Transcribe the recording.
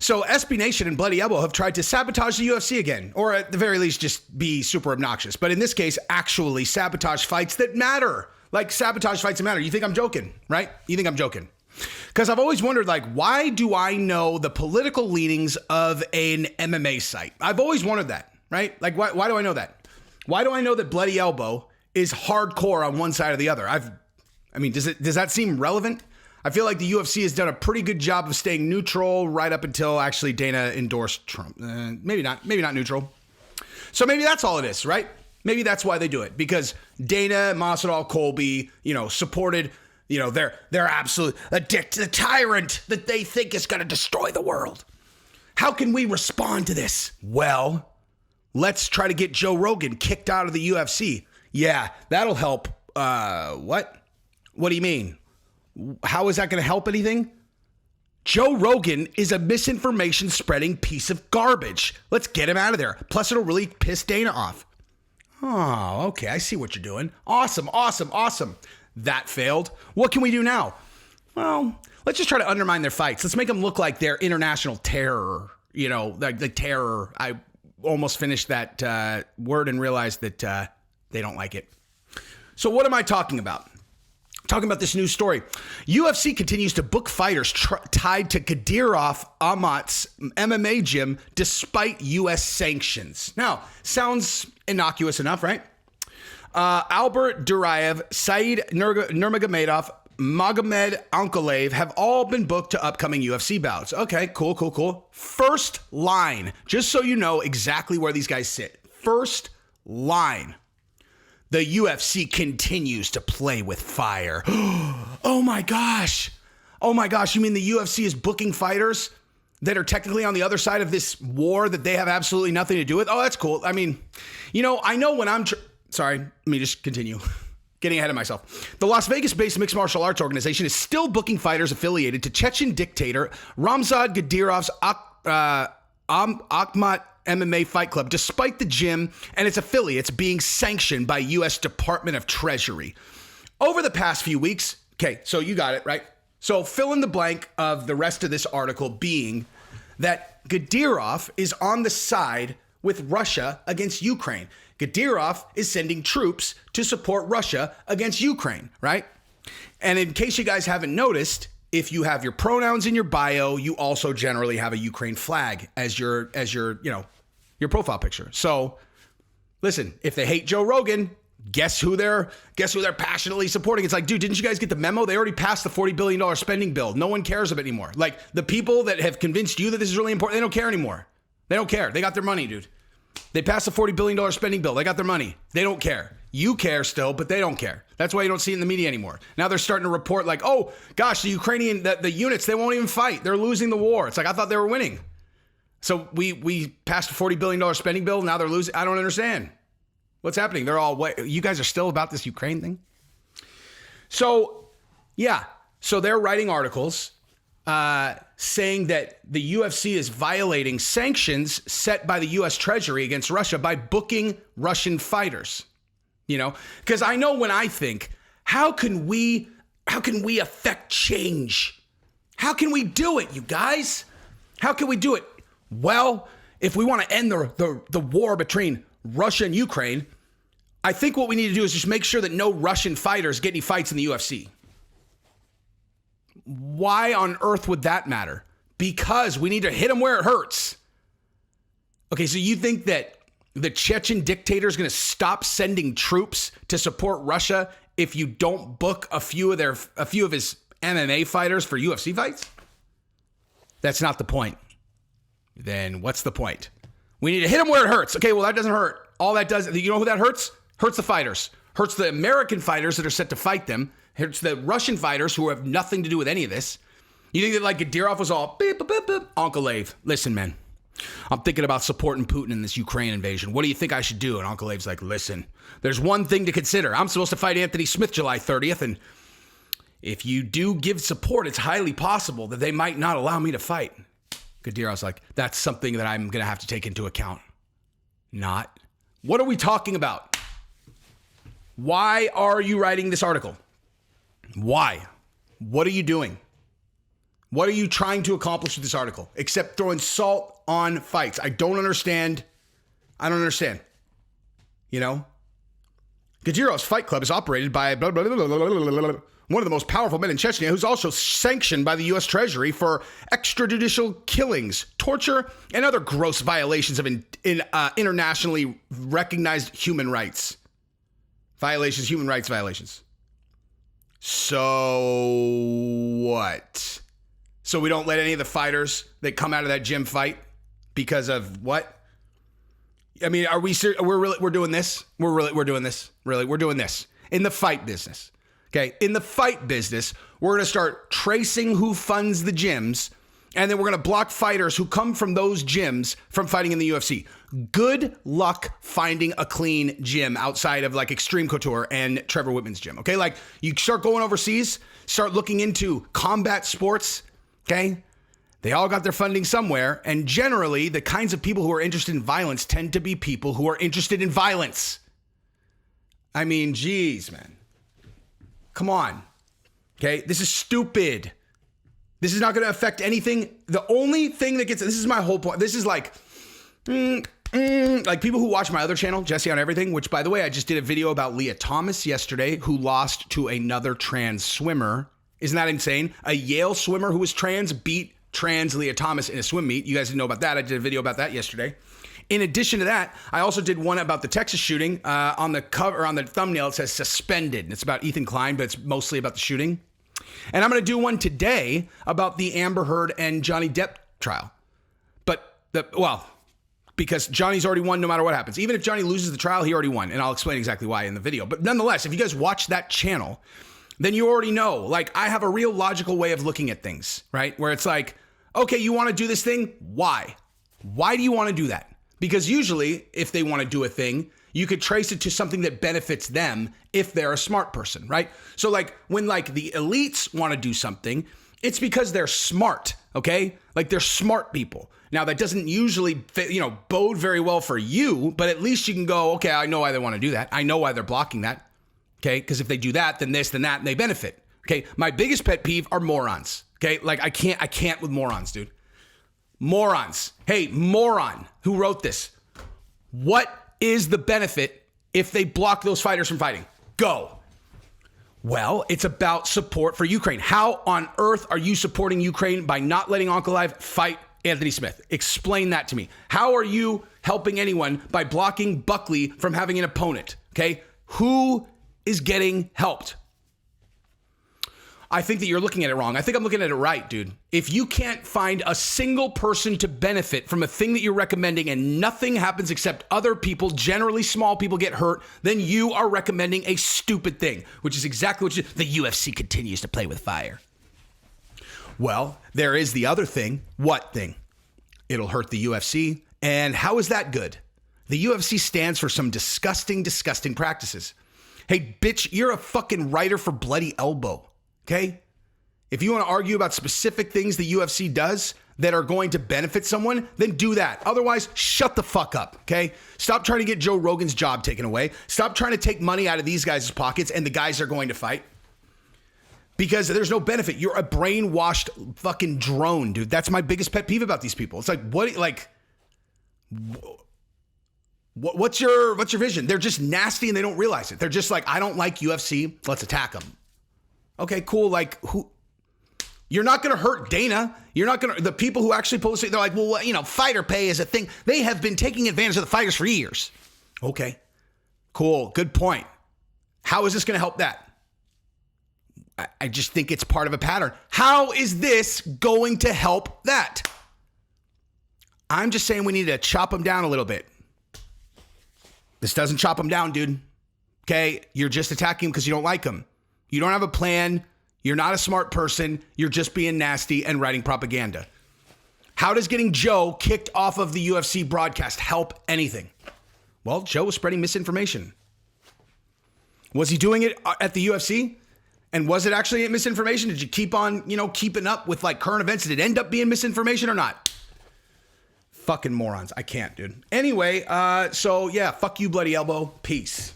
So SB Nation and Bloody Elbow have tried to sabotage the UFC again, or at the very least just be super obnoxious. But in this case, actually sabotage fights that matter. Like sabotage fights that matter. You think I'm joking, right? You think I'm joking. Because I've always wondered, like, why do I know the political leanings of an MMA site? I've always wondered that, right? Like, why do I know that? Why do I know that Bloody Elbow is hardcore on one side or the other? Does that seem relevant? I feel like the UFC has done a pretty good job of staying neutral right up until actually Dana endorsed Trump. Maybe not neutral. So maybe that's all it is, right? Maybe that's why they do it, because Dana, Masvidal, Colby, supported, their absolute the tyrant that they think is going to destroy the world. How can we respond to this? Well, let's try to get Joe Rogan kicked out of the UFC. Yeah, that'll help. What? What do you mean? How is that going to help anything? Joe Rogan is a misinformation spreading piece of garbage. Let's get him out of there. Plus, it'll really piss Dana off. Oh, okay. I see what you're doing. Awesome. That failed. What can we do now? Well, let's just try to undermine their fights. Let's make them look like they're international terror. Like the terror. I almost finished that word and realized that they don't like it. So what am I talking about? Talking about this news story. UFC continues to book fighters tied to Kadyrov Amat's MMA gym despite U.S. sanctions. Now, sounds innocuous enough, right? Albert Duraev, Said Nurmagomedov, Magomed Ankalaev have all been booked to upcoming UFC bouts. Okay, cool. First line, just so you know exactly where these guys sit. First line. The UFC continues to play with fire. Oh my gosh. You mean the UFC is booking fighters that are technically on the other side of this war that they have absolutely nothing to do with? Oh, that's cool. I mean, I know when I'm... Sorry, let me just continue. Getting ahead of myself. The Las Vegas-based mixed martial arts organization is still booking fighters affiliated to Chechen dictator Ramzan Kadyrov's Akhmat MMA Fight Club, despite the gym and its affiliates being sanctioned by U.S. Department of Treasury. Over the past few weeks, okay, so you got it, right? So fill in the blank of the rest of this article being that Kadyrov is on the side with Russia against Ukraine. Kadyrov is sending troops to support Russia against Ukraine, right? And in case you guys haven't noticed, if you have your pronouns in your bio, you also generally have a Ukraine flag as your profile picture. So listen, if they hate Joe Rogan, guess who they're passionately supporting? It's like, dude, didn't you guys get the memo? They already passed the $40 billion spending bill. No one cares of it anymore. Like the people that have convinced you that this is really important, they don't care anymore. They don't care. They got their money, dude. They passed the $40 billion spending bill. They got their money. They don't care. You care still, but they don't care. That's why you don't see it in the media anymore. Now they're starting to report like, oh gosh, the Ukrainian, the units, they won't even fight. They're losing the war. It's like, I thought they were winning. So we passed a $40 billion spending bill. Now they're losing. I don't understand. What's happening? They're all, what, you guys are still about this Ukraine thing? So, yeah. So they're writing articles saying that the UFC is violating sanctions set by the U.S. Treasury against Russia by booking Russian fighters. Because I know when I think, how can we affect change? How can we do it, you guys? How can we do it? Well, if we want to end the war between Russia and Ukraine, I think what we need to do is just make sure that no Russian fighters get any fights in the UFC. Why on earth would that matter? Because we need to hit them where it hurts. Okay, so you think that the Chechen dictator is going to stop sending troops to support Russia if you don't book a few of his MMA fighters for UFC fights? That's not the point. Then what's the point? We need to hit them where it hurts. Okay, well, that doesn't hurt. All that does, you know who that hurts? Hurts the fighters. Hurts the American fighters that are set to fight them. Hurts the Russian fighters who have nothing to do with any of this. You think that like Kadyrov was all beep, beep, beep, beep. Ankalaev, listen, man. I'm thinking about supporting Putin in this Ukraine invasion. What do you think I should do? And Ankalaev's like, listen, there's one thing to consider. I'm supposed to fight Anthony Smith July 30th, and if you do give support, it's highly possible that they might not allow me to fight. Kadyrov's like, that's something that I'm going to have to take into account. Not. What are we talking about? Why are you writing this article? Why? What are you doing? What are you trying to accomplish with this article? Except throwing salt on fights. I don't understand. You know? Gajirov's Fight Club is operated by blah, blah, blah, blah, blah, blah, blah, one of the most powerful men in Chechnya, who's also sanctioned by the U.S. Treasury for extrajudicial killings, torture, and other gross violations of internationally recognized human rights. Human rights violations. So what? So we don't let any of the fighters that come out of that gym fight because of what? I mean, are we serious? We're doing this? We're doing this. Really? We're doing this in the fight business. Okay, in the fight business, we're going to start tracing who funds the gyms, and then we're going to block fighters who come from those gyms from fighting in the UFC. Good luck finding a clean gym outside of like Extreme Couture and Trevor Whitman's gym. Okay, like you start going overseas, start looking into combat sports. Okay, they all got their funding somewhere, and generally, the kinds of people who are interested in violence tend to be people who are interested in violence. I mean, geez, man. Come on. Okay, this is stupid. This is not going to affect anything. The only thing that gets, this is my whole point. This is like people who watch my other channel, Jesse on Everything, which by the way, I just did a video about Leah Thomas yesterday, who lost to another trans swimmer. Isn't that insane? A Yale swimmer who was trans beat trans Leah Thomas in a swim meet. You guys didn't know about that. I did a video about that yesterday. In addition to that, I also did one about the Texas shooting. On the cover, on the thumbnail, it says suspended. It's about Ethan Klein, but it's mostly about the shooting. And I'm going to do one today about the Amber Heard and Johnny Depp trial. Because Johnny's already won no matter what happens. Even if Johnny loses the trial, he already won. And I'll explain exactly why in the video. But nonetheless, if you guys watch that channel, then you already know, like, I have a real logical way of looking at things, right? Where it's like, okay, you want to do this thing? Why? Why do you want to do that? Because usually, if they want to do a thing, you could trace it to something that benefits them if they're a smart person, right? So like when like the elites want to do something, it's because they're smart, okay? Like they're smart people. Now that doesn't usually, bode very well for you, but at least you can go, okay, I know why they want to do that. I know why they're blocking that, okay? Because if they do that, then this, then that, and they benefit, okay? My biggest pet peeve are morons, okay? Like I can't with morons, dude. Morons. Hey, moron who wrote this. What is the benefit if they block those fighters from fighting? Go. Well, it's about support for Ukraine. How on earth are you supporting Ukraine by not letting Ankalaev fight Anthony Smith? Explain that to me. How are you helping anyone by blocking Buckley from having an opponent? Okay. Who is getting helped? I think that you're looking at it wrong. I think I'm looking at it right, dude. If you can't find a single person to benefit from a thing that you're recommending and nothing happens except other people, generally small people, get hurt, then you are recommending a stupid thing, which is exactly what the UFC continues to play with fire. Well, there is the other thing. What thing? It'll hurt the UFC. And how is that good? The UFC stands for some disgusting, disgusting practices. Hey, bitch, you're a fucking writer for Bloody Elbow. Okay? If you want to argue about specific things the UFC does that are going to benefit someone, then do that. Otherwise, shut the fuck up, okay? Stop trying to get Joe Rogan's job taken away. Stop trying to take money out of these guys' pockets and the guys are going to fight. Because there's no benefit. You're a brainwashed fucking drone, dude. That's my biggest pet peeve about these people. It's like, what's your vision? They're just nasty and they don't realize it. They're just like, I don't like UFC. Let's attack them. Okay, cool. Like, who? You're not going to hurt Dana. You're not going to, the people who actually post it, they're like, well, fighter pay is a thing. They have been taking advantage of the fighters for years. Okay, cool. Good point. How is this going to help that? I just think it's part of a pattern. How is this going to help that? I'm just saying we need to chop them down a little bit. This doesn't chop them down, dude. Okay, you're just attacking them because you don't like them. You don't have a plan. You're not a smart person. You're just being nasty and writing propaganda. How does getting Joe kicked off of the UFC broadcast help anything? Well, Joe was spreading misinformation. Was he doing it at the UFC? And was it actually misinformation? Did you keep on, keeping up with like current events? Did it end up being misinformation or not? Fucking morons. I can't, dude. Anyway, so yeah, fuck you, Bloody Elbow. Peace.